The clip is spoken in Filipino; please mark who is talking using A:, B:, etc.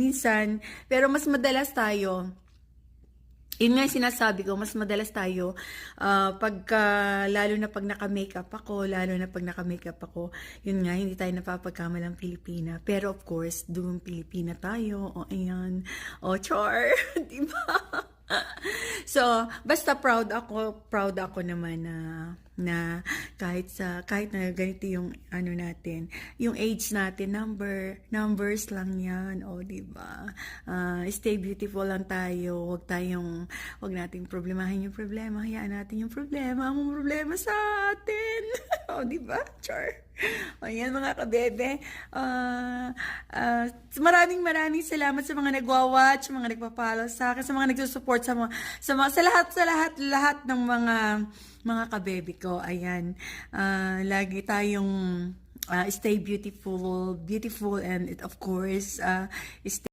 A: minsan, pero mas madalas tayo, yun nga yung sinasabi ko, mas madalas tayo, lalo na pag naka-makeup ako, yun nga, hindi tayo napapagkamalang Pilipina. Pero of course, doon Pilipina tayo, o ayan, o char, di ba? So, basta proud ako naman na kahit na ganito yung ano natin, yung age natin, numbers lang yan, o di ba? Stay beautiful lang tayo, wag nating problemahin yung problema, hayaan natin yung problema, ang problema sa atin. O di ba? Char. Ayan mga kabebe. Maraming salamat sa mga nagwa-watch, sa mga nagpa-follow sa akin, sa mga nagsusupport sa lahat ng mga kabebe ko. Ayan. Lagi tayong stay beautiful and of course stay